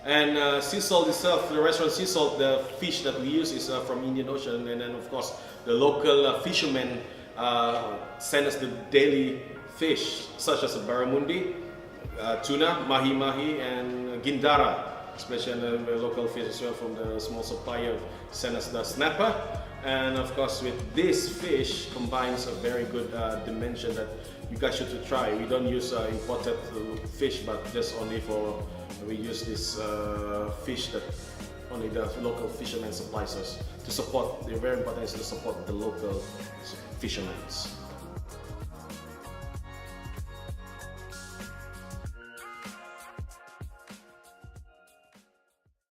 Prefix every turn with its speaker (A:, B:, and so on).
A: And Seasalt itself, the restaurant Seasalt, the fish that we use is from Indian Ocean, and then of course the local fishermen send us the daily fish, such as barramundi, tuna, mahi-mahi, and gindara, especially the local fish as well from the small supplier send us the snapper. And of course with this fish combines a very good dimension that you guys should try. We don't use imported fish, but just only for, we use this fish that only the local fishermen supplies us to support. The very important is to support the local fishermen.